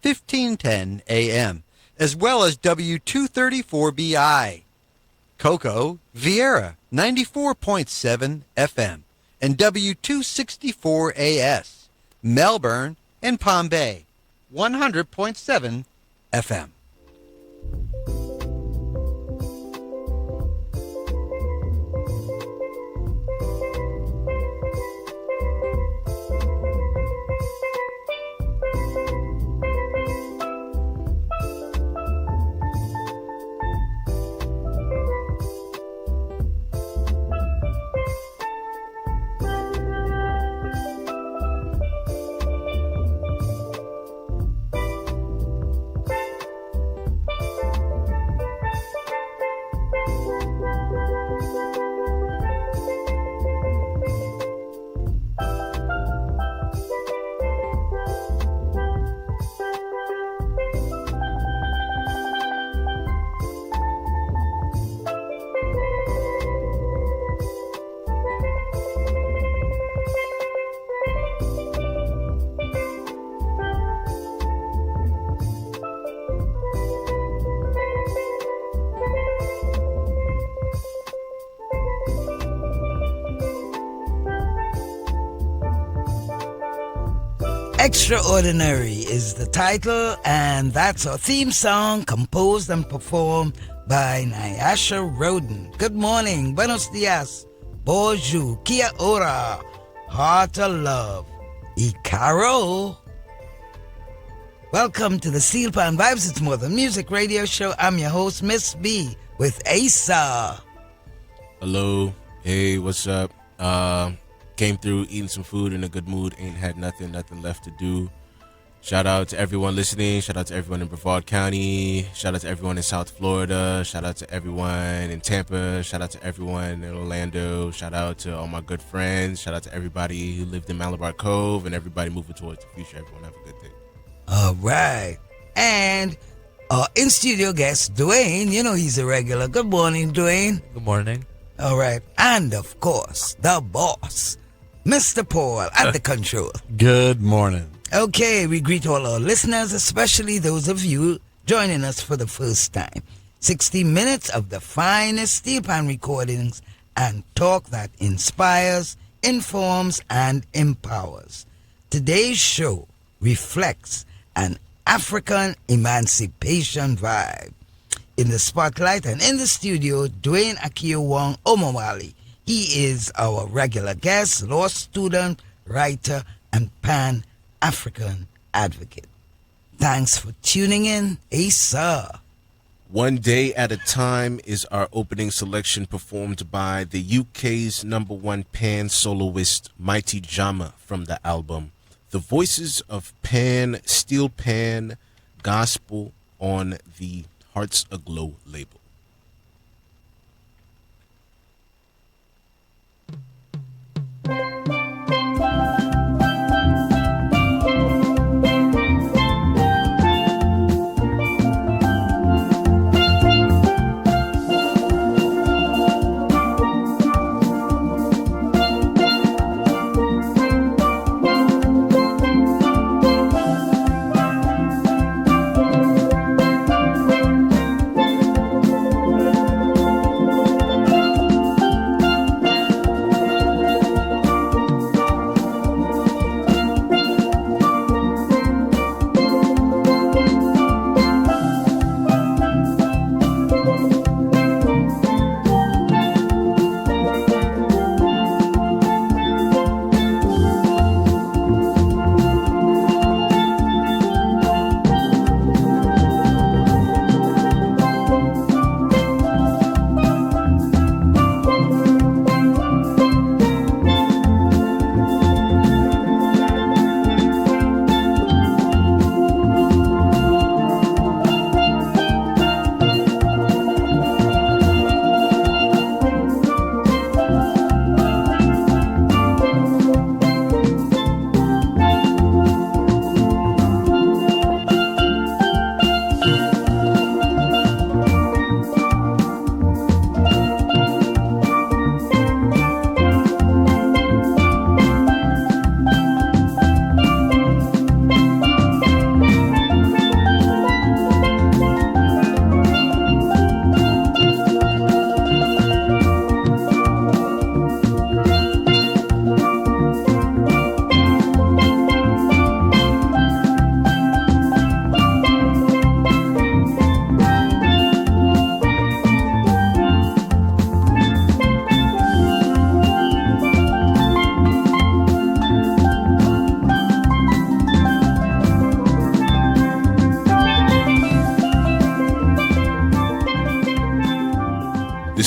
1510 AM, as well as W234BI. Cocoa, Vieira, 94.7 FM, and W264AS, Melbourne and Palm Bay, 100.7 FM. Extraordinary is the title, and that's our theme song, composed and performed by Nyasha Roden. Good morning, buenos dias, bonjour, kia ora, heart of love, y caro. Welcome to the Steel Pan Vibes. It's More Than Music radio show. I'm your host, Miss B, with Asa. Hello, hey, what's up? Came through eating some food in a good mood, ain't had nothing left to do. Shout out to everyone listening. Shout out to everyone in Brevard County. Shout out to everyone in South Florida. Shout out to everyone in Tampa. Shout out to everyone in Orlando. Shout out to all my good friends. Shout out to everybody who lived in Malabar Cove and everybody moving towards the future. Everyone have a good day. All right. And our in-studio guest, Dwayne. You know he's a regular. Good morning, Dwayne. Good morning. All right. And, of course, the boss, Mr. Paul at the control. Good morning. Okay, we greet all our listeners, especially those of you joining us for the first time. 60 minutes of the finest steel pan recordings and talk that inspires, informs, and empowers. Today's show reflects an African emancipation vibe. In the spotlight and in the studio, Dwayne Akiowong Omowali. He is our regular guest, law student, writer, and Pan-African advocate. Thanks for tuning in, Asa. One Day at a Time is our opening selection, performed by the UK's #1 pan soloist, Mighty Jama, from the album The Voices of Pan, Steel Pan, Gospel, on the Hearts Aglow label.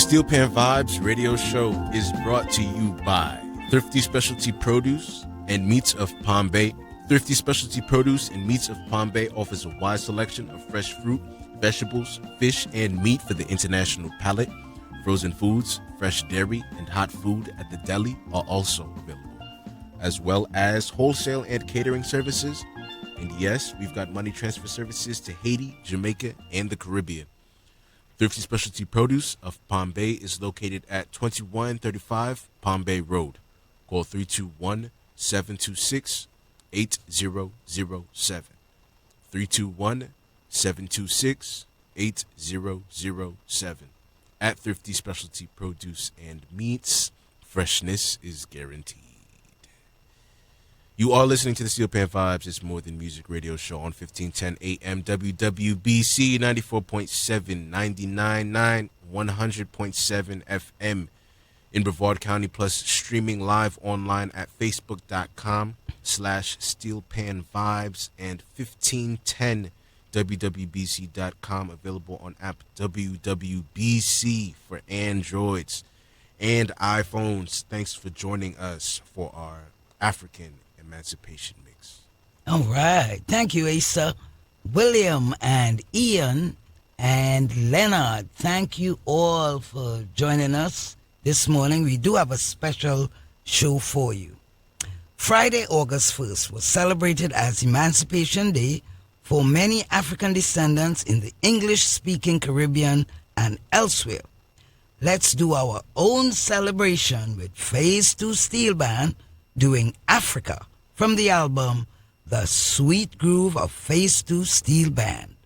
Steel Pan Vibes radio show is brought to you by Thrifty Specialty Produce and Meats of Palm Bay. Thrifty Specialty Produce and Meats of Palm Bay offers a wide selection of fresh fruit, vegetables, fish, and meat for the international palate. Frozen foods, fresh dairy, and hot food at the deli are also available, as well as wholesale and catering services. And yes, we've got money transfer services to Haiti, Jamaica, and the Caribbean. Thrifty Specialty Produce of Palm Bay is located at 2135 Palm Bay Road. Call 321-726-8007. 321-726-8007. At Thrifty Specialty Produce and Meats, freshness is guaranteed. You are listening to the Steel Pan Vibes. It's more than music radio show on 1510 AM WWBC 94.7, 99.9, 100.7 FM in Brevard County, plus streaming live online at facebook.com/steelpanvibes and 1510wwbc.com, available on app WWBC for Androids and iPhones. Thanks for joining us for our African Emancipation Mix. All right. Thank you, Asa, William, and Ian, and Leonard. Thank you all for joining us this morning. We do have a special show for you. Friday, August 1st was celebrated as Emancipation Day for many African descendants in the English-speaking Caribbean and elsewhere. Let's do our own celebration with Phase 2 Steel Band doing Africa from the album The Sweet Groove of Phase 2 Steel Band.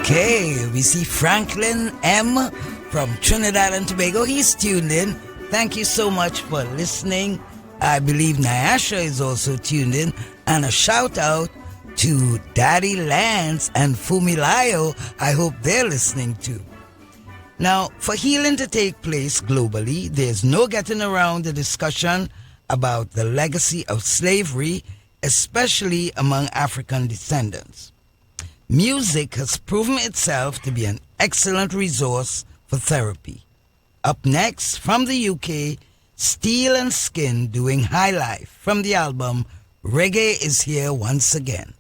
Okay, we see Franklin M. from Trinidad and Tobago. He's tuned in. Thank you so much for listening. I believe Nyasha is also tuned in. And a shout out to Daddy Lance and Fumilayo. I hope they're listening too. Now, for healing to take place globally, there's no getting around the discussion about the legacy of slavery, especially among African descendants. Music has proven itself to be an excellent resource for therapy. Up next, from the UK, Steel and Skin doing High Life from the album Reggae is Here Once Again.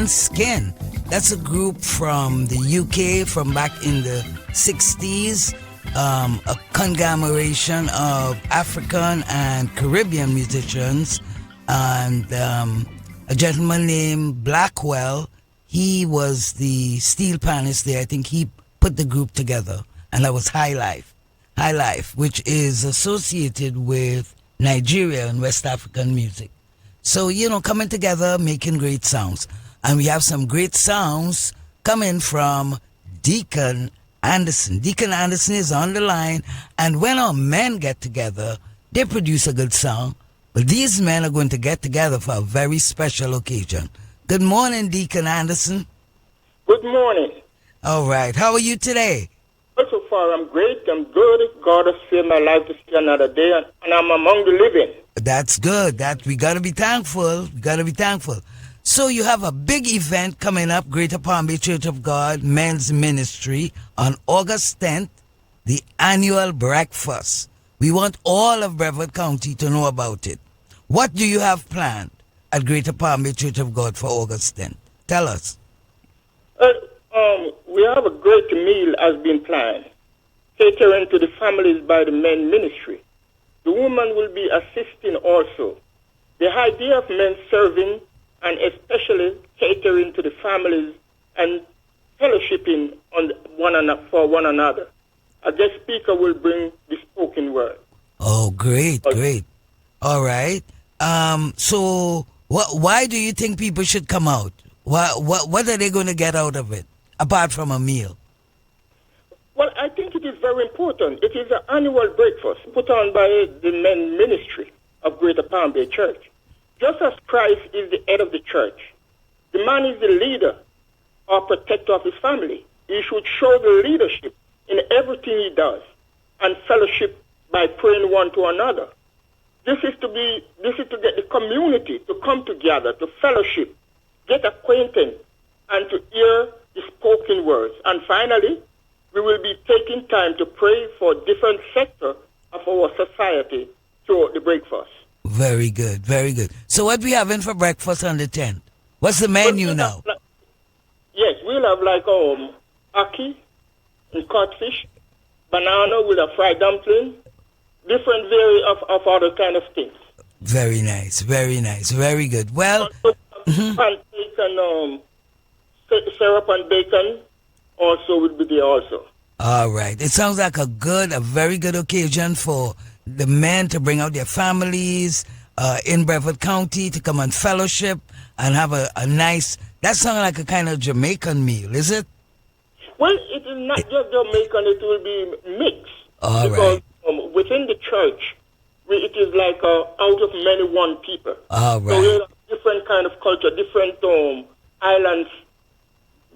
and Skin. That's a group from the UK from back in the 60s. A conglomeration of African and Caribbean musicians. And a gentleman named Blackwell, he was the steel panist there. I think he put the group together. And that was High Life. High Life, which is associated with Nigeria and West African music. So, coming together, making great sounds. And we have some great sounds coming from Deacon Anderson. Deacon Anderson is on the line. And when our men get together, they produce a good song. But these men are going to get together for a very special occasion. Good morning, Deacon Anderson. Good morning. All right. How are you today? Well, so far, I'm great. I'm good. God has saved my life to see another day, and I'm among the living. That's good. We got to be thankful. So you have a big event coming up, Greater Palm Bay Church of God Men's Ministry, on August 10th, the annual breakfast. We want all of Brevard County to know about it. What do you have planned at Greater Palm Bay Church of God for August 10th? Tell us. We have a great meal has been planned, catering to the families by the men ministry. The woman will be assisting also. The idea of men serving and especially catering to the families and fellowshipping for one another. A guest speaker will bring the spoken word. Oh, great. All right. So why do you think people should come out? What are they going to get out of it, apart from a meal? Well, I think it is very important. It is an annual breakfast put on by the men ministry of Greater Palm Bay Church. Just as Christ is the head of the church, the man is the leader or protector of his family. He should show the leadership in everything he does and fellowship by praying one to another. This is to get the community to come together, to fellowship, get acquainted, and to hear the spoken words. And finally, we will be taking time to pray for different sectors of our society throughout the breakfast. Very good. So what we having for breakfast on the 10th? What's the menu now? Yes, we'll have ackee and codfish, banana with a fried dumpling, different variety of other kind of things. Very nice, very good. Well, pancake and syrup and bacon also will be there also. All right. It sounds like a very good occasion for the men to bring out their families in Brevard County to come and fellowship and have a nice, that sounds like a kind of Jamaican meal, is it? Well, it is not just Jamaican, it will be mixed. All because right. Within the church, it is like out of many one people. All right. So we have different kind of culture, different islands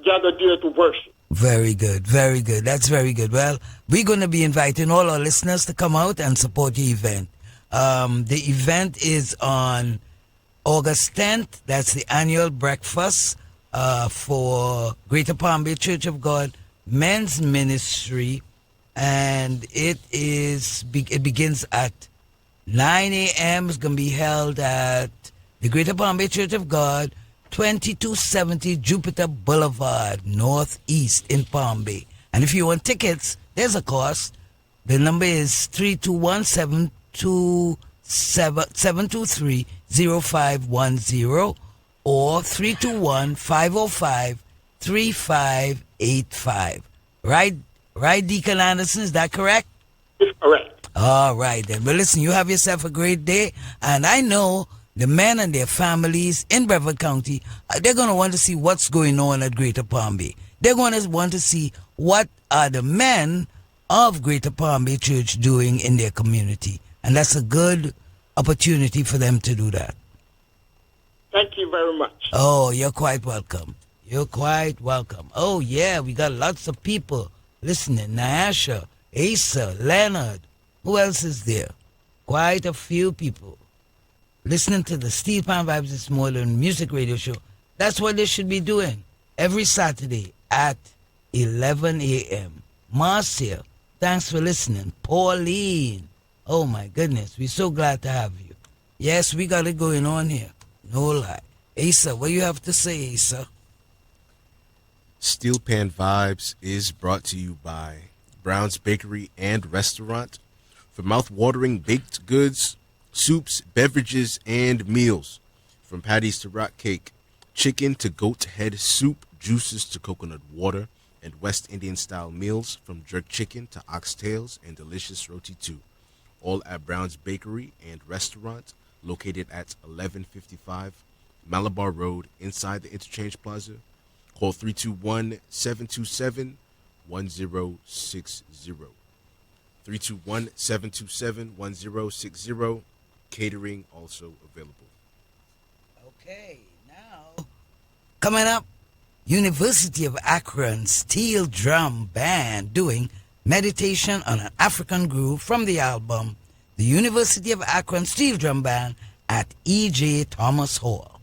gathered there to worship. Very good. That's very good. Well, we're going to be inviting all our listeners to come out and support the event. The event is on August 10th. That's the annual breakfast for Greater Palm Bay Church of God Men's Ministry. And it begins at 9 a.m. It's going to be held at the Greater Palm Bay Church of God, 2270 Jupiter Boulevard, Northeast in Palm Bay. And if you want tickets, there's a cost. The number is 321-723-0510 or 321-505-3585. Right, Deacon Anderson, is that correct? It's correct. All right, then. Well, listen, you have yourself a great day. And I know the men and their families in Brevard County, they're going to want to see what's going on at Greater Palm Bay. They're going to want to see what are the men of Greater Palm Bay Church doing in their community. And that's a good opportunity for them to do that. Thank you very much. Oh, you're quite welcome. Oh, yeah, we got lots of people listening. Nyasha, Asa, Leonard. Who else is there? Quite a few people listening to the Steel Pan Vibes This Morning music radio show. That's what they should be doing every Saturday at 11 a.m. Marcia, thanks for listening. Pauline, oh my goodness, we're so glad to have you. Yes, we got it going on here. No lie. Asa, what you have to say, Asa? Steel Pan Vibes is brought to you by Brown's Bakery and Restaurant for mouth-watering baked goods, soups, beverages, and meals. From patties to rock cake, chicken to goat head soup, juices to coconut water, and West Indian-style meals from jerk chicken to oxtails and delicious roti too. All at Brown's Bakery and Restaurant, located at 1155 Malabar Road inside the Interchange Plaza. Call 321-727-1060. 321-727-1060. Catering also available. Okay, now coming up, University of Akron Steel Drum Band doing Meditation on an African Groove from the album The University of Akron Steel Drum Band at E.J. Thomas Hall.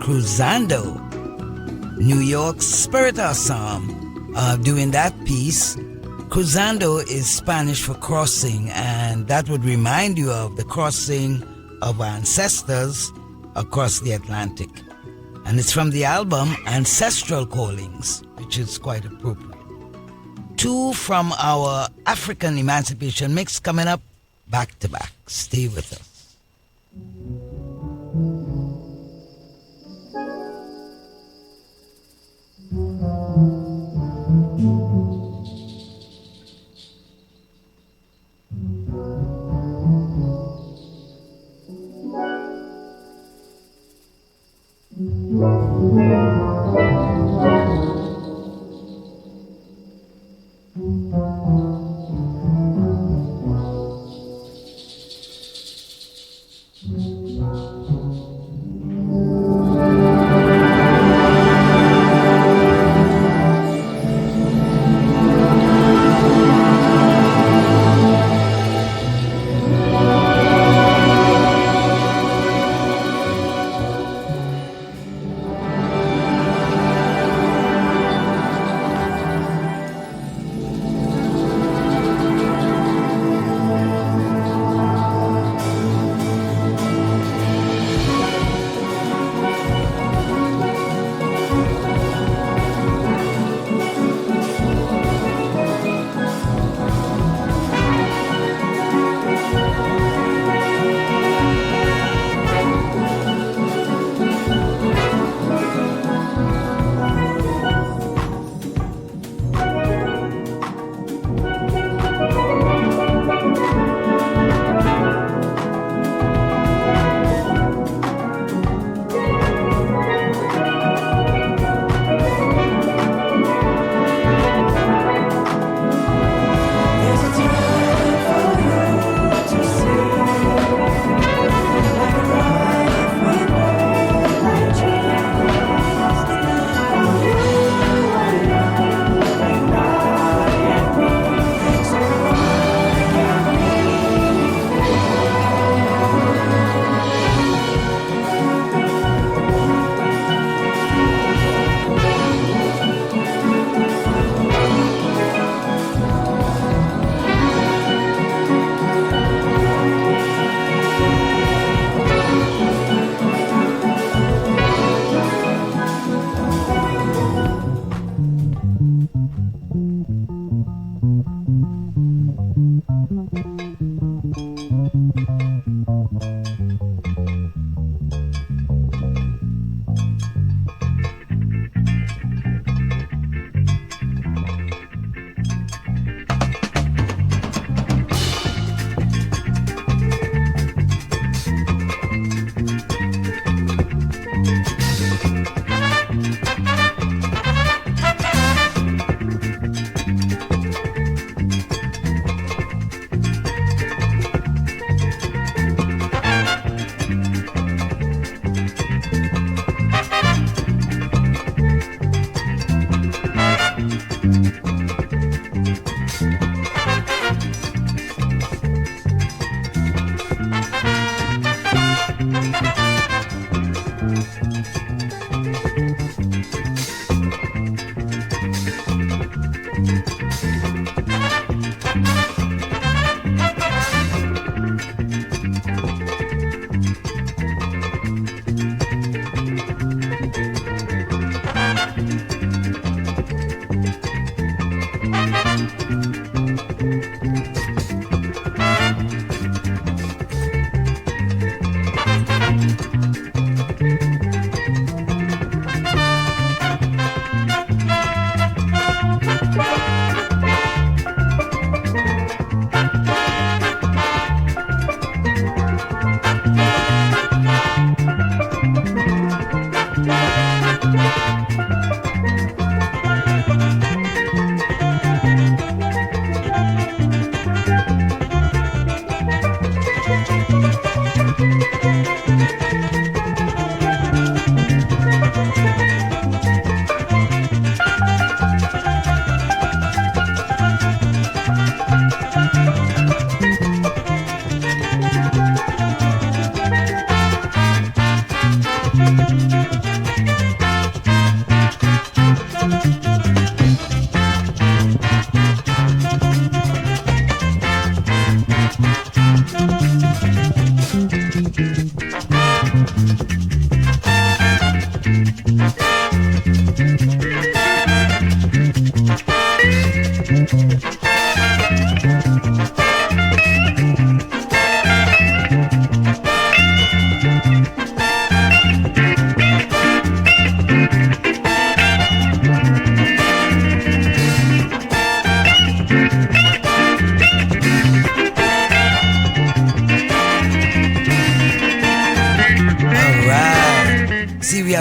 Cruzando, New York's Spirit of Psalm. Doing that piece, Cruzando is Spanish for crossing, and that would remind you of the crossing of our ancestors across the Atlantic. And it's from the album Ancestral Callings, which is quite appropriate. Two from our African Emancipation mix coming up back to back. Stay with us.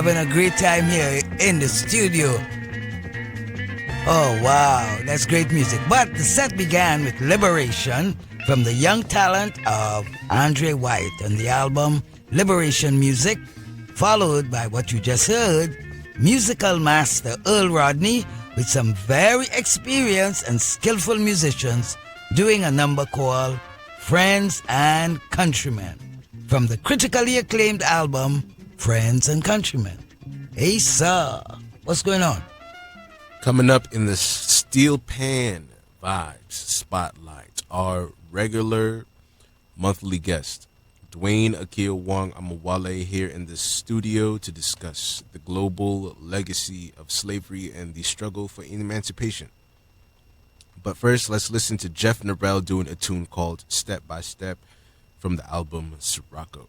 having a great time here in the studio. Oh, wow, that's great music. But the set began with Liberation from the young talent of Andre White on the album Liberation Music, followed by what you just heard, musical master Earl Rodney with some very experienced and skillful musicians doing a number called Friends and Countrymen from the critically acclaimed album Friends and Countrymen. Hey, sir, what's going on? Coming up in the Steel Pan Vibes Spotlight, our regular monthly guest, Dwayne Akil Wong Amawale, here in the studio to discuss the global legacy of slavery and the struggle for emancipation. But first, let's listen to Jeff Narell doing a tune called Step by Step from the album Sirocco.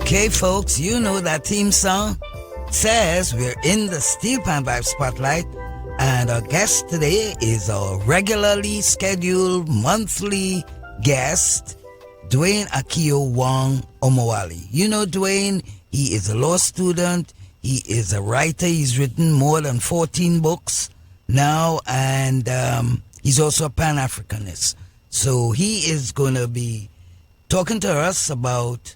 Okay, folks, you know that theme song says we're in the Steel Pan Vibe Spotlight, and our guest today is our regularly scheduled monthly guest, Dwayne Akio Wong Omowale. You know Dwayne, he is a law student, he is a writer, he's written more than 14 books now, and he's also a Pan-Africanist. So he is going to be talking to us about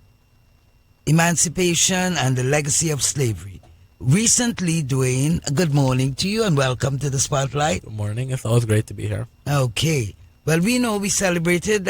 emancipation and the legacy of slavery. Recently, Dwayne, good morning to you and welcome to the Spotlight. Good morning. It's always great to be here. Okay. Well, we know we celebrated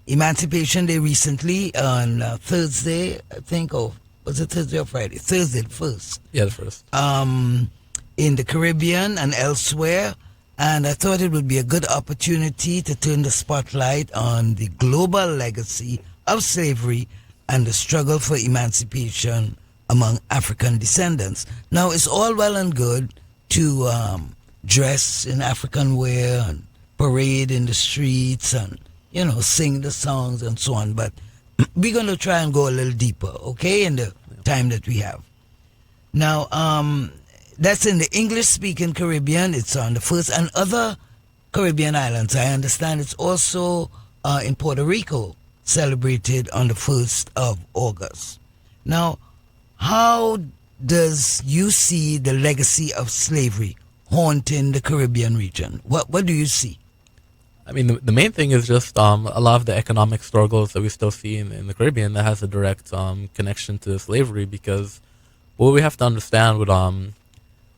Emancipation Day recently on Thursday, I think, or was it Thursday or Friday? Thursday, the 1st. Yeah, the first. In the Caribbean and elsewhere. And I thought it would be a good opportunity to turn the spotlight on the global legacy of slavery and the struggle for emancipation among African descendants. Now, it's all well and good to dress in African wear and parade in the streets and, sing the songs and so on, but we're going to try and go a little deeper, okay, in the time that we have. Now, that's in the English-speaking Caribbean. It's on the first and other Caribbean islands. I understand it's also in Puerto Rico, celebrated on the 1st of August. Now, how does you see the legacy of slavery haunting the Caribbean region? What do you see? I mean, the main thing is just a lot of the economic struggles that we still see in the Caribbean that has a direct connection to slavery, because what we have to understand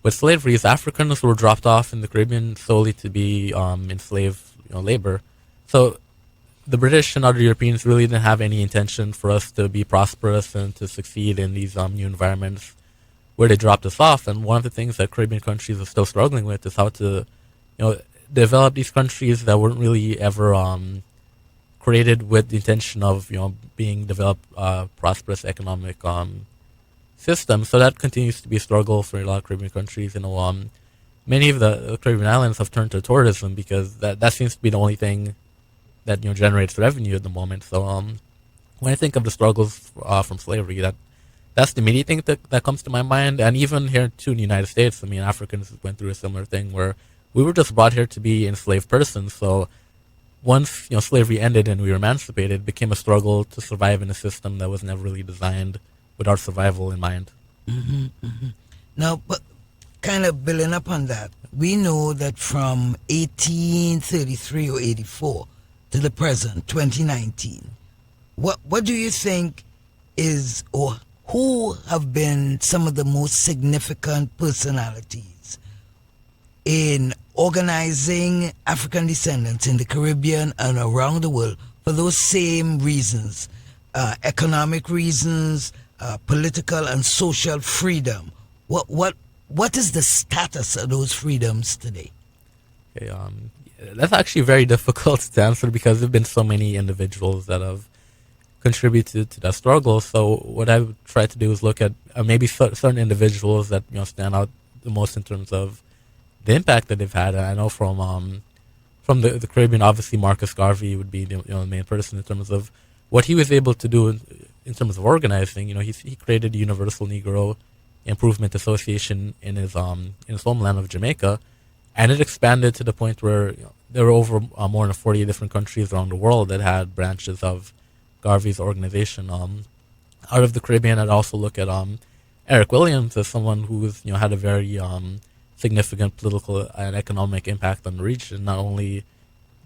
with slavery is Africans were dropped off in the Caribbean solely to be enslaved labor. So the British and other Europeans really didn't have any intention for us to be prosperous and to succeed in these new environments where they dropped us off. And one of the things that Caribbean countries are still struggling with is how to develop these countries that weren't really ever created with the intention of being developed prosperous economic system. So that continues to be a struggle for a lot of Caribbean countries. Many of the Caribbean islands have turned to tourism because that seems to be the only thing that generates revenue at the moment. So when I think of the struggles from slavery, that's the immediate thing that comes to my mind. And even here too in the United States, I mean, Africans went through a similar thing where we were just brought here to be enslaved persons. So once slavery ended and we were emancipated, it became a struggle to survive in a system that was never really designed with our survival in mind. Mm-hmm, mm-hmm. Now, but kind of building up on that, we know that from 1833 or 84 to the present, 2019, what do you think is, or who have been some of the most significant personalities in organizing African descendants in the Caribbean and around the world for those same reasons, economic reasons, political and social freedom? What is the status of those freedoms today? Okay, that's actually very difficult to answer because there have been so many individuals that have contributed to that struggle. So what I would try to do is look at maybe certain individuals that stand out the most in terms of the impact that they've had. And I know from the Caribbean, obviously Marcus Garvey would be the main person in terms of what he was able to do in terms of organizing. He created the Universal Negro Improvement Association in his homeland of Jamaica, and it expanded to the point where there were over more than 40 different countries around the world that had branches of Garvey's organization. Out of the Caribbean, I'd also look at Eric Williams as someone who's had a very significant political and economic impact on the region. Not only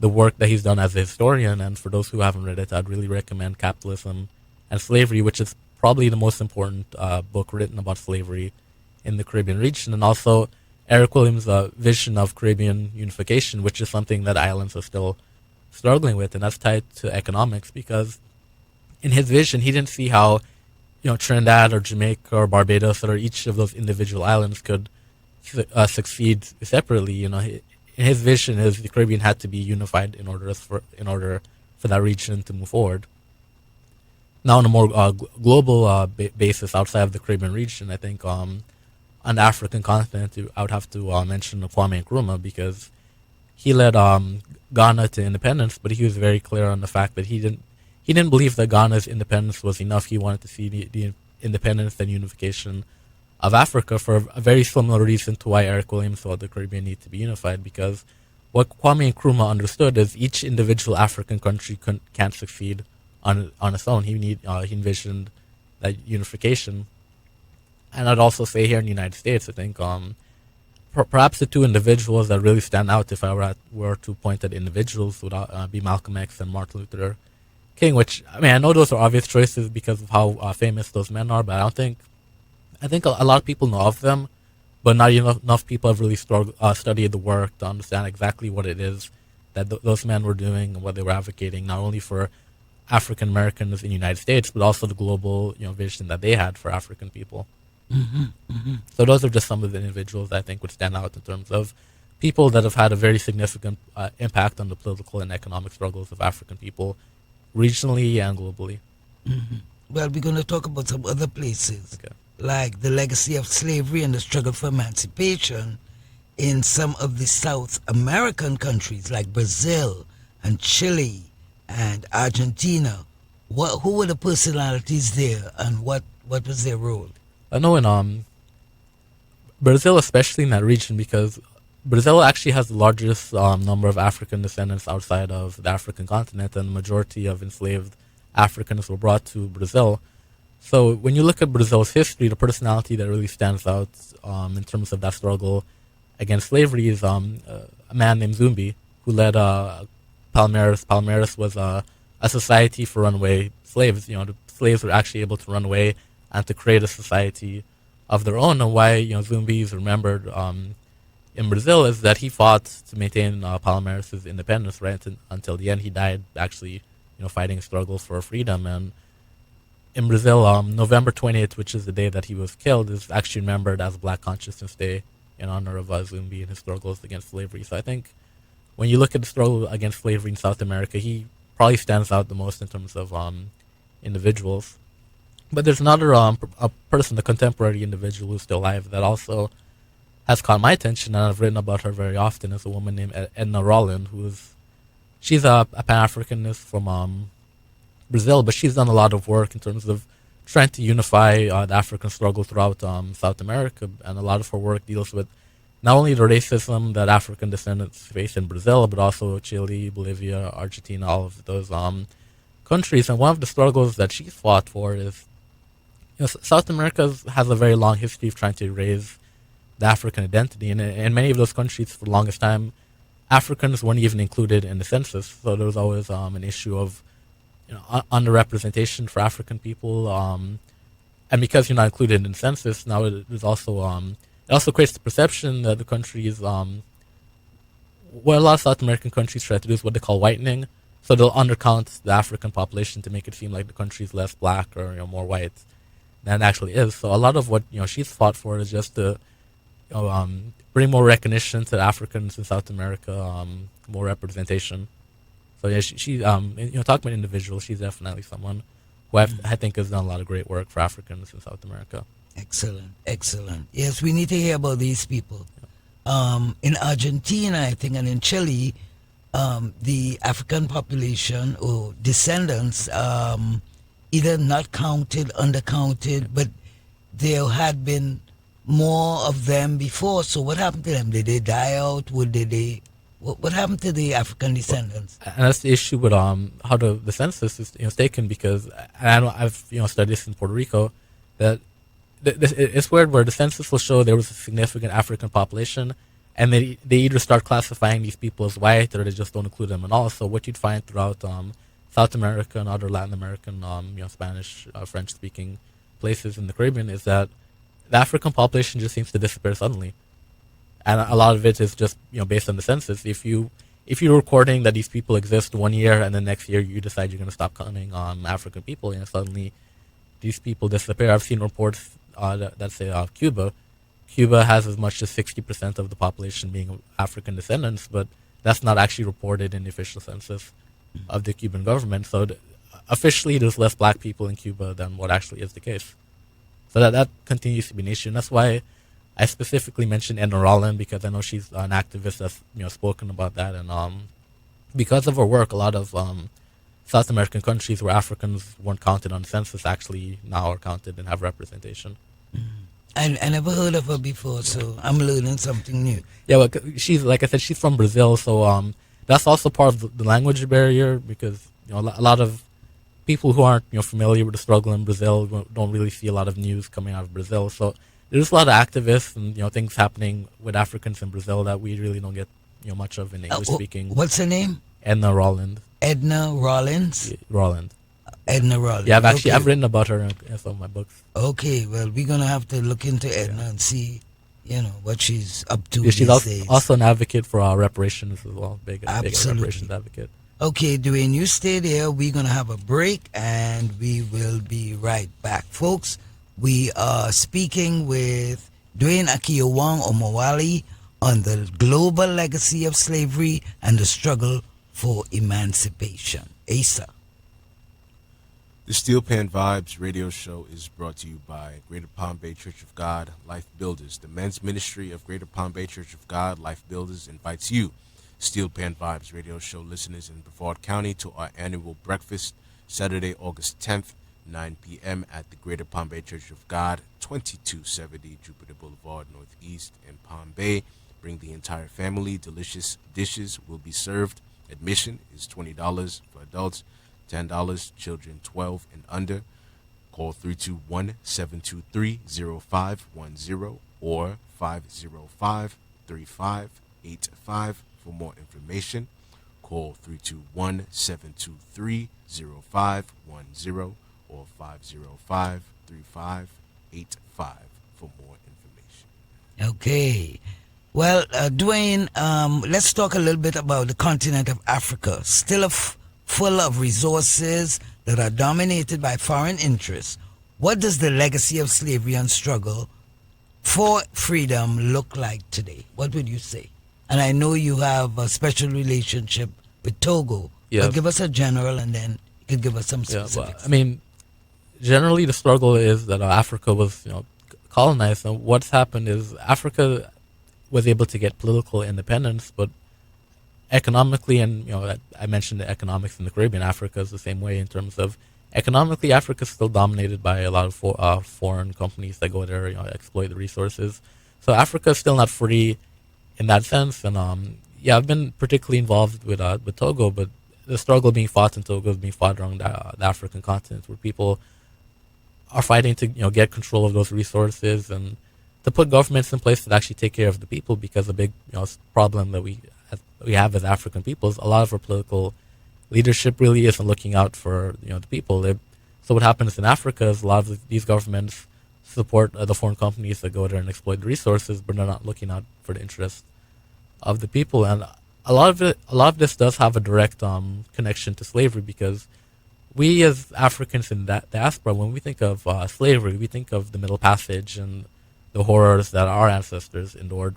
the work that he's done as a historian, and for those who haven't read it, I'd really recommend Capitalism and Slavery, which is probably the most important book written about slavery in the Caribbean region. And also Eric Williams' vision of Caribbean unification, which is something that islands are still struggling with, and that's tied to economics, because in his vision, he didn't see how Trinidad or Jamaica or Barbados or each of those individual islands could succeed separately. In his vision, the Caribbean had to be unified in order for that region to move forward. Now, on a more global basis, outside of the Caribbean region, I think on the African continent, I would have to mention Kwame Nkrumah, because he led Ghana to independence, but he was very clear on the fact that he didn't believe that Ghana's independence was enough. He wanted to see the independence and unification of Africa for a very similar reason to why Eric Williams thought the Caribbean needed to be unified, because what Kwame Nkrumah understood is each individual African country can't succeed on its own. He envisioned that unification. And I'd also say here in the United States, I think perhaps the two individuals that really stand out, if I were to point at individuals, would be Malcolm X and Martin Luther King, which, I know those are obvious choices because of how famous those men are, but I think a lot of people know of them, but not enough people have really studied the work to understand exactly what it is that those men were doing and what they were advocating, not only for African Americans in the United States, but also the global vision that they had for African people. Mm-hmm, mm-hmm. So those are just some of the individuals that I think would stand out in terms of people that have had a very significant impact on the political and economic struggles of African people, regionally and globally. Well, we're going to talk about some other places, Okay. like the legacy of slavery and the struggle for emancipation in some of the South American countries like Brazil and Chile and Argentina. Who were the personalities there, and what was their role? I know in Brazil, especially in that region, because Brazil actually has the largest number of African descendants outside of the African continent, and the majority of enslaved Africans were brought to Brazil. So when you look at Brazil's history, the personality that really stands out in terms of that struggle against slavery is a man named Zumbi, who led Palmeiras. Palmeiras was a society for runaway slaves. The slaves were actually able to run away and to create a society of their own. And why Zumbi is remembered in Brazil is that he fought to maintain Palmeiras' independence right until the end. He died actually fighting a struggle for freedom. And in Brazil, November 20th, which is the day that he was killed, is actually remembered as Black Consciousness Day in honor of Zumbi and his struggles against slavery. So I think when you look at the struggle against slavery in South America, he probably stands out the most in terms of individuals. But there's another a person, a contemporary individual who's still alive that also has caught my attention, and I've written about her very often, is a woman named Edna Rolland, she's a Pan-Africanist from Brazil, but she's done a lot of work in terms of trying to unify the African struggle throughout South America, and a lot of her work deals with not only the racism that African descendants face in Brazil, but also Chile, Bolivia, Argentina, all of those countries. And one of the struggles that she's fought for is, South America has a very long history of trying to erase the African identity, and in many of those countries, for the longest time, Africans weren't even included in the census. So there was always an issue of underrepresentation for African people, and because you're not included in the census, now it also creates the perception that the countries, what a lot of South American countries try to do is what they call whitening. So they'll undercount the African population to make it seem like the country is less black or more white than it actually is. So a lot of what she's fought for is just to bring more recognition to the Africans in South America, more representation. So yeah, she talking about individuals, she's definitely someone who I think has done a lot of great work for Africans in South America. Excellent. Yes, we need to hear about these people. In Argentina, I think, and in Chile, the African population or descendants either not counted, undercounted, but there had been more of them before. So what happened to them? Did they die out? What happened to the African descendants? And that's the issue with how the census is taken, because I've studied this in Puerto Rico, that it's weird where the census will show there was a significant African population, and they either start classifying these people as white or they just don't include them at all. So what you'd find throughout South America and other Latin American, Spanish, French-speaking places in the Caribbean is that the African population just seems to disappear suddenly, and a lot of it is just based on the census. If you're recording that these people exist 1 year and the next year you decide you're going to stop counting African people, suddenly these people disappear. I've seen reports that say Cuba has as much as 60% of the population being African descendants, but that's not actually reported in the official census of the Cuban government. So officially there's less black people in Cuba than what actually is the case. So that continues to be an issue, and that's why I specifically mentioned Edna Rolland, because I know she's an activist that's spoken about that, and because of her work, a lot of South American countries where Africans weren't counted on the census actually now are counted and have representation. I never heard of her before, so I'm learning something new. Yeah, well, she's, like I said, she's from Brazil, so that's also part of the language barrier, because a lot of people who aren't familiar with the struggle in Brazil don't really see a lot of news coming out of Brazil. So there's a lot of activists and things happening with Africans in Brazil that we really don't get much of in English speaking. What's her name? Edna Rolland. Edna Rollins? Yeah, Rolland. Edna Rolland. Yeah, I've written about her in some of my books. Okay, well, we're gonna have to look into Edna and see what she's up to. Yeah, she's days. also an advocate for reparations as well. Big reparations advocate. Okay, Dwayne, you stay there. We're going to have a break, and we will be right back. Folks, we are speaking with Dwayne Akiowang Omowali on the global legacy of slavery and the struggle for emancipation. Asa. The Steel Pan Vibes radio show is brought to you by Greater Palm Bay Church of God, Life Builders. The men's ministry of Greater Palm Bay Church of God, Life Builders, invites you, Steel Pan Vibes radio show listeners in Brevard County, to our annual breakfast, Saturday, August 10th, 9 p.m. at the Greater Palm Bay Church of God, 2270 Jupiter Boulevard, Northeast in Palm Bay. Bring the entire family. Delicious dishes will be served. Admission is $20 for adults, $10, children 12 and under. Call 321-723-0510 or 505-3585 for more information. Call 321-723-0510 or 505-3585 for more information. Okay. Well, Dwayne, let's talk a little bit about the continent of Africa. Still full of resources that are dominated by foreign interests. What does the legacy of slavery and struggle for freedom look like today? What would you say? And I know you have a special relationship with Togo. Yeah. But give us a general, and then you could give us some specifics. Well, I mean, generally the struggle is that Africa was, colonized, and what's happened is Africa was able to get political independence, but economically, and I mentioned the economics in the Caribbean, Africa is the same way in terms of economically. Africa is still dominated by a lot of foreign companies that go there, exploit the resources. So Africa is still not free in that sense. And I've been particularly involved with Togo, but the struggle being fought in Togo is being fought around the African continent, where people are fighting to get control of those resources and to put governments in place that actually take care of the people. Because the big problem that we have as African people is a lot of our political leadership really isn't looking out for the people. So what happens in Africa is a lot of these governments support the foreign companies that go there and exploit the resources, but they're not looking out for the interests of the people. And a lot of this does have a direct connection to slavery, because we as Africans in that diaspora, when we think of slavery, we think of the Middle Passage and the horrors that our ancestors endured.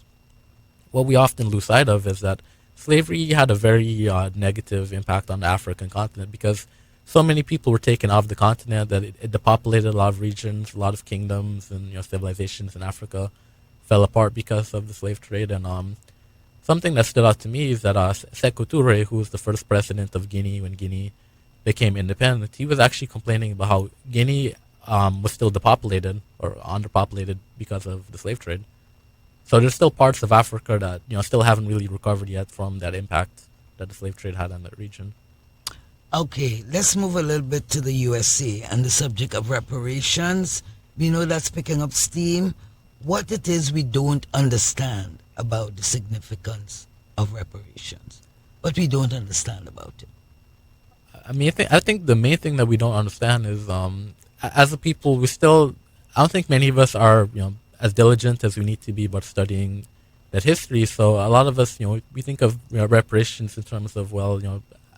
What we often lose sight of is that slavery had a very negative impact on the African continent, because so many people were taken off the continent that it depopulated a lot of regions, a lot of kingdoms, and civilizations in Africa fell apart because of the slave trade. And something that stood out to me is that Sekou Touré, who was the first president of Guinea when Guinea became independent, he was actually complaining about how Guinea was still depopulated or underpopulated because of the slave trade. So there's still parts of Africa that still haven't really recovered yet from that impact that the slave trade had on that region. Okay, let's move a little bit to the USA and the subject of reparations. We know that's picking up steam. What it is we don't understand about the significance of reparations. What we don't understand about it. I mean, I think the main thing that we don't understand is, as a people, I don't think many of us are, as diligent as we need to be about studying that history. So a lot of us, we think of reparations in terms of,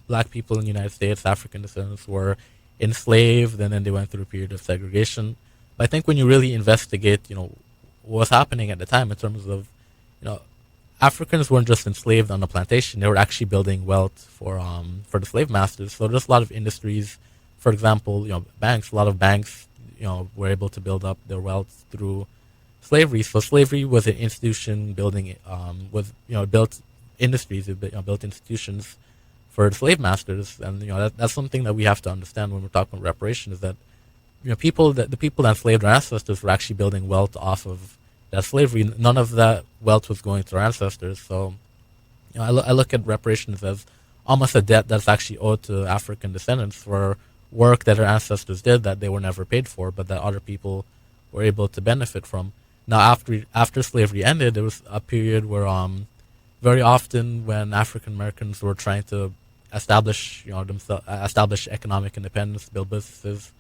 black people in the United States, African descendants, were enslaved, and then they went through a period of segregation. But I think when you really investigate, what was happening at the time in terms of, Africans weren't just enslaved on the plantation; they were actually building wealth for the slave masters. So there's a lot of industries, for example, banks. A lot of banks, were able to build up their wealth through slavery. So slavery was an institution building, built industries, built institutions for the slave masters. And that's something that we have to understand when we're talking about reparations. That the people that enslaved our ancestors were actually building wealth off of that slavery. None of that wealth was going to our ancestors. So I look at reparations as almost a debt that's actually owed to African descendants for work that our ancestors did that they were never paid for, but that other people were able to benefit from. Now, after slavery ended, there was a period where very often when African Americans were trying to establish establish economic independence, build businesses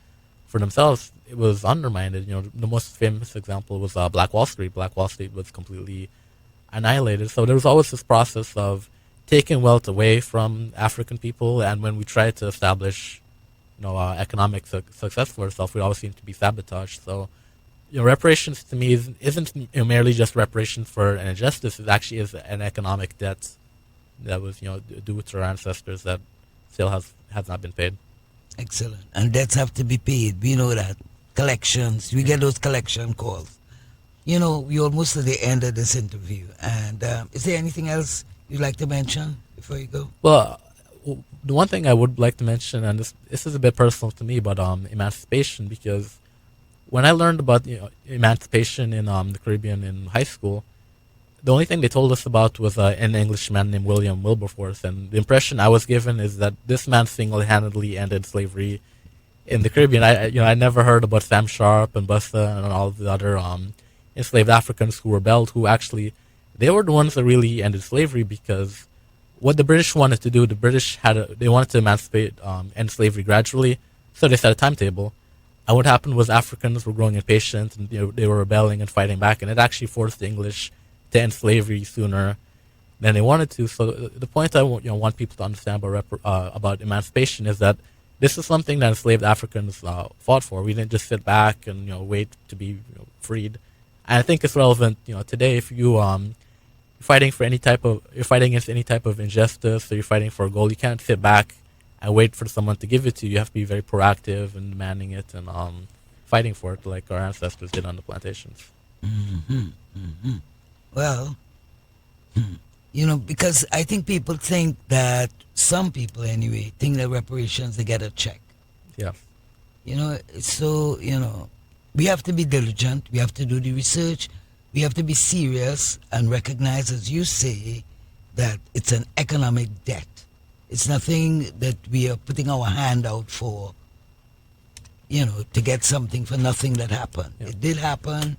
for themselves, it was undermined. The most famous example was Black Wall Street. Black Wall Street was completely annihilated. So there was always this process of taking wealth away from African people, and when we tried to establish economic success for ourselves, we always seem to be sabotaged. So reparations to me isn't merely just reparations for an injustice. It actually is an economic debt that was due to our ancestors that still has not been paid. Excellent. And debts have to be paid. We know that. Collections. We get those collection calls. We're almost at the end of this interview. And is there anything else you'd like to mention before you go? Well, the one thing I would like to mention, and this is a bit personal to me, but emancipation, because when I learned about emancipation in the Caribbean in high school, the only thing they told us about was an Englishman named William Wilberforce, and the impression I was given is that this man single-handedly ended slavery in the Caribbean. I never heard about Sam Sharp and Busta and all the other enslaved Africans who rebelled, who actually they were the ones that really ended slavery, because what the British wanted to do, they wanted to emancipate, end slavery gradually, so they set a timetable. And what happened was Africans were growing impatient, and they were rebelling and fighting back, and it actually forced the English to end slavery sooner than they wanted to. So the point I want people to understand about emancipation is that this is something that enslaved Africans fought for. We didn't just sit back and wait to be freed. And I think it's relevant today. If you're fighting against any type of injustice, or you're fighting for a goal, you can't sit back and wait for someone to give it to you. You have to be very proactive in demanding it and fighting for it, like our ancestors did on the plantations. Mm-hmm. Mm-hmm. Well, because I think people think that, some people anyway, think that reparations, they get a check. Yeah. So, we have to be diligent. We have to do the research. We have to be serious and recognize, as you say, that it's an economic debt. It's nothing that we are putting our hand out for, to get something for nothing that happened. Yeah. It did happen.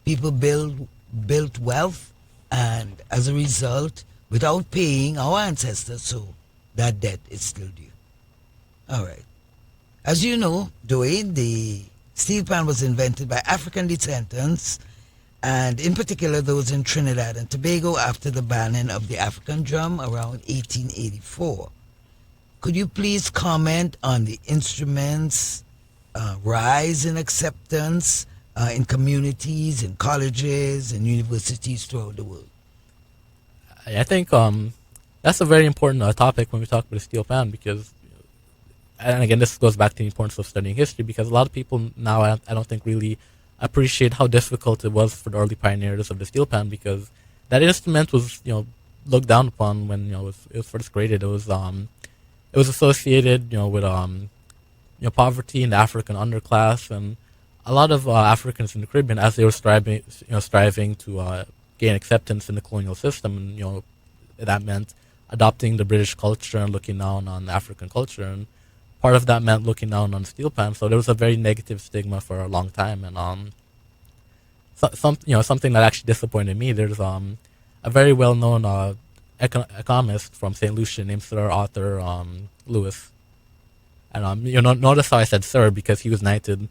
People built wealth, and as a result, without paying our ancestors, so that debt is still due. All right. As you know, Dwayne, the steel pan was invented by African descendants, and in particular those in Trinidad and Tobago, after the banning of the African drum around 1884. Could you please comment on the instrument's rise in acceptance in communities, in colleges, and universities throughout the world? I think that's a very important topic when we talk about the steel pan, because, and again, this goes back to the importance of studying history, because a lot of people now, I don't think, really appreciate how difficult it was for the early pioneers of the steel pan, because that instrument was, looked down upon when, it was first created. It was associated, with, poverty in the African underclass, and a lot of Africans in the Caribbean, as they were striving to gain acceptance in the colonial system, and that meant adopting the British culture and looking down on African culture, and part of that meant looking down on steel pan. So there was a very negative stigma for a long time, and something that actually disappointed me. There's a very well-known economist from St. Lucia named Sir Arthur Lewis, and notice how I said Sir, because he was knighted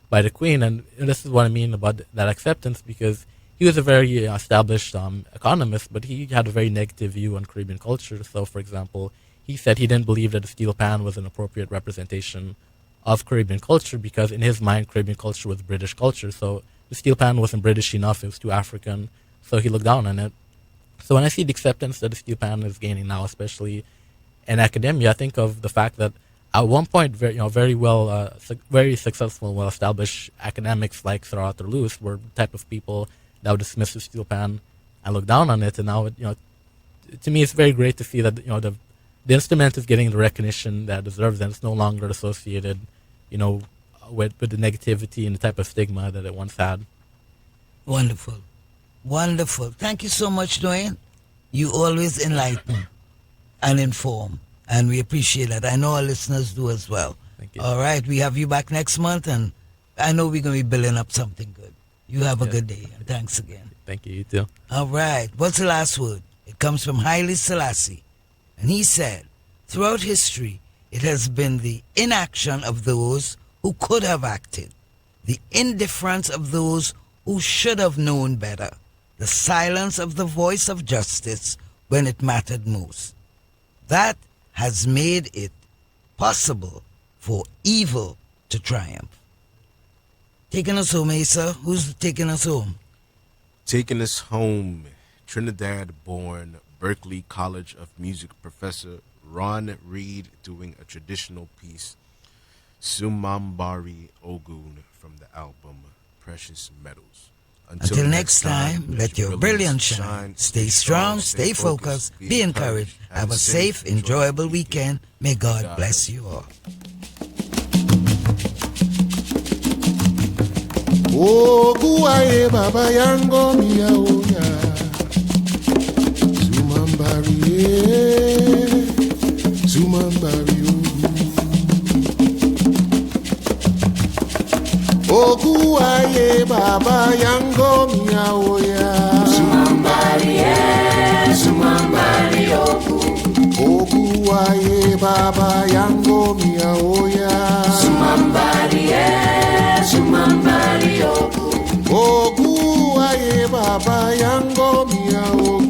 by the Queen, and this is what I mean about that acceptance, because he was a very established economist, but he had a very negative view on Caribbean culture. So, for example, he said he didn't believe that the steel pan was an appropriate representation of Caribbean culture, because in his mind, Caribbean culture was British culture. So the steel pan wasn't British enough, it was too African, so he looked down on it. So when I see the acceptance that the steel pan is gaining now, especially in academia, I think of the fact that at one point, very successful, well-established academics like Sir Arthur Lewis were the type of people that would dismiss the steel pan and look down on it. And now, to me, it's very great to see that the instrument is getting the recognition that it deserves, and it's no longer associated, with the negativity and the type of stigma that it once had. Wonderful. Wonderful. Thank you so much, Dwayne. You always enlighten and inform, and we appreciate that. I know our listeners do as well. Thank you. All right, we have you back next month, and I know we're going to be building up something good. You have a good day, and thanks again. Thank you, you too. All right, what's the last word? It comes from Haile Selassie, and he said, throughout history, it has been the inaction of those who could have acted, the indifference of those who should have known better, the silence of the voice of justice when it mattered most. That has made it possible for evil to triumph. Taking us home, Asa. Who's taking us home? Taking us home, Trinidad-born Berklee College of Music professor Ron Reed doing a traditional piece, Sumambari Ogun, from the album Precious Metals. Until next time, let your brilliance shine. Stay strong, stay focused, be encouraged. Have a safe, enjoyable weekend. May God bless you all. Oguaye baba yango miyaoya Sumambari Oguaye baba yango miyaoya Sumambari Oguaye baba yango miyaoya Oguaye baba yango miyaoya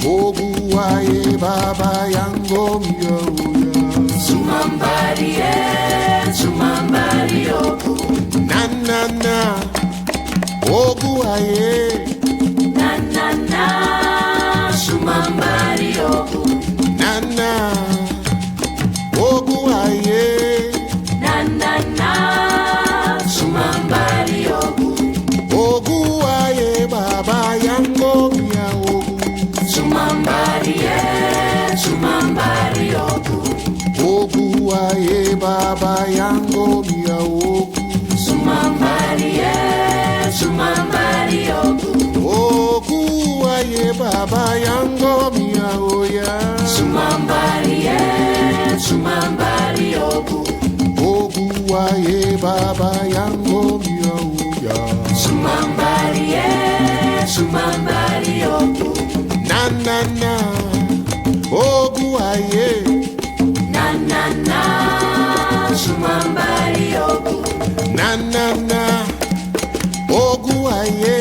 Oguaye baba yango miyaoya Na na na Oguaye Na na na Oguaye Oguaye baba yango miyaoya Oguaye baba yango miyaoya Oguaye baba yango miyaoya Oguaye baba yango miyaoya Na na na Oguaye Na na na Oguaye